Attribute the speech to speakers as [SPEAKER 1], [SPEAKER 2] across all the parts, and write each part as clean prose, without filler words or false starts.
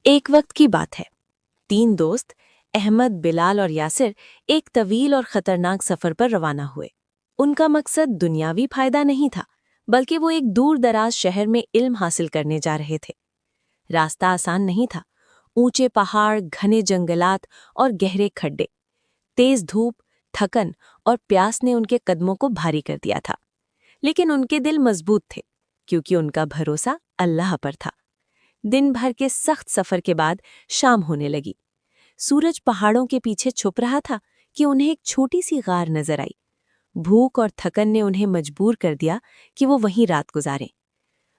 [SPEAKER 1] ایک وقت کی بات ہے، 3 دوست احمد، بلال اور یاسر ایک طویل اور خطرناک سفر پر روانہ ہوئے۔ ان کا مقصد دنیاوی فائدہ نہیں تھا، بلکہ وہ ایک دور دراز شہر میں علم حاصل کرنے جا رہے تھے۔ راستہ آسان نہیں تھا، اونچے پہاڑ، گھنے جنگلات اور گہرے کھڈے۔ تیز دھوپ، تھکن اور پیاس نے ان کے قدموں کو بھاری کر دیا تھا، لیکن ان کے دل مضبوط تھے، کیونکہ ان کا بھروسہ اللہ پر تھا۔ دن بھر کے سخت سفر کے بعد شام ہونے لگی۔ سورج پہاڑوں کے پیچھے چھپ رہا تھا کہ انہیں ایک چھوٹی سی غار نظر آئی۔ بھوک اور تھکن نے انہیں مجبور کر دیا کہ وہ وہیں رات گزاریں۔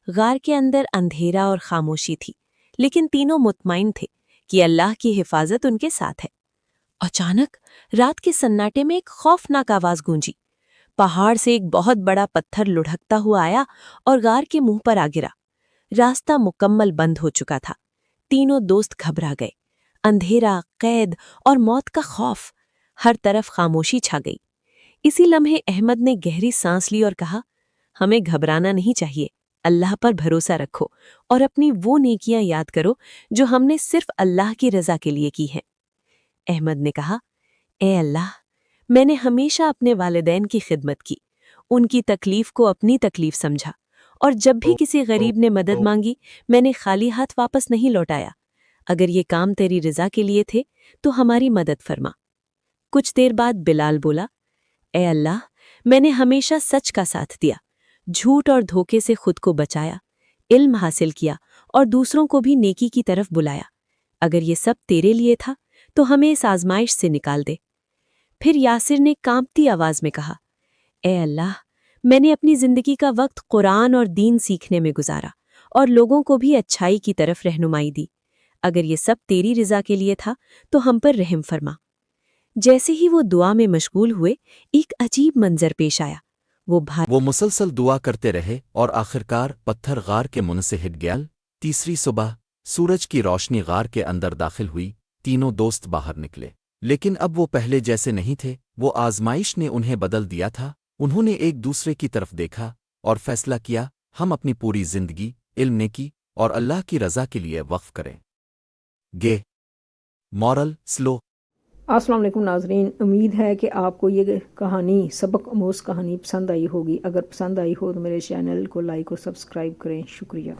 [SPEAKER 1] غار کے اندر اندھیرا اور خاموشی تھی، لیکن تینوں مطمئن تھے کہ اللہ کی حفاظت ان کے ساتھ ہے۔ اچانک رات کے سناٹے میں ایک خوفناک آواز گونجی۔ پہاڑ سے ایک بہت بڑا پتھر لڑھکتا ہوا آیا اور غار کے منہ پر آ گرا۔ راستہ مکمل بند ہو چکا تھا۔ تینوں دوست گھبرا گئے۔ اندھیرا، قید اور موت کا خوف، ہر طرف خاموشی چھا گئی۔ اسی لمحے احمد نے گہری سانس لی اور کہا، ہمیں گھبرانا نہیں چاہیے، اللہ پر بھروسہ رکھو اور اپنی وہ نیکیاں یاد کرو جو ہم نے صرف اللہ کی رضا کے لیے کی ہیں۔ احمد نے کہا، اے اللہ، میں نے ہمیشہ اپنے والدین کی خدمت کی، ان کی تکلیف کو اپنی تکلیف سمجھا، اور جب بھی کسی غریب نے مدد مانگی میں نے خالی ہاتھ واپس نہیں لوٹایا۔ اگر یہ کام تیری رضا کے لیے تھے تو ہماری مدد فرما۔ کچھ دیر بعد بلال بولا، اے اللہ، میں نے ہمیشہ سچ کا ساتھ دیا، جھوٹ اور دھوکے سے خود کو بچایا، علم حاصل کیا اور دوسروں کو بھی نیکی کی طرف بلایا۔ اگر یہ سب تیرے لیے تھا تو ہمیں اس آزمائش سے نکال دے۔ پھر یاسر نے کانپتی آواز میں کہا، اے اللہ، میں نے اپنی زندگی کا وقت قرآن اور دین سیکھنے میں گزارا اور لوگوں کو بھی اچھائی کی طرف رہنمائی دی۔ اگر یہ سب تیری رضا کے لیے تھا تو ہم پر رحم فرما۔ جیسے ہی وہ دعا میں مشغول ہوئے، ایک عجیب منظر پیش آیا۔
[SPEAKER 2] وہ مسلسل دعا کرتے رہے اور آخرکار پتھر غار کے منہ سے ہٹ گیا۔ تیسری صبح سورج کی روشنی غار کے اندر داخل ہوئی۔ تینوں دوست باہر نکلے، لیکن اب وہ پہلے جیسے نہیں تھے۔ وہ آزمائش نے انہیں بدل دیا تھا۔ انہوں نے ایک دوسرے کی طرف دیکھا اور فیصلہ کیا، ہم اپنی پوری زندگی علم نیکی اور اللہ کی رضا کے لیے وقف کریں گے۔ مورل سلو۔
[SPEAKER 3] السلام علیکم ناظرین، امید ہے کہ آپ کو یہ کہانی، سبق آموز کہانی پسند آئی ہوگی۔ اگر پسند آئی ہو تو میرے چینل کو لائک اور سبسکرائب کریں۔ شکریہ۔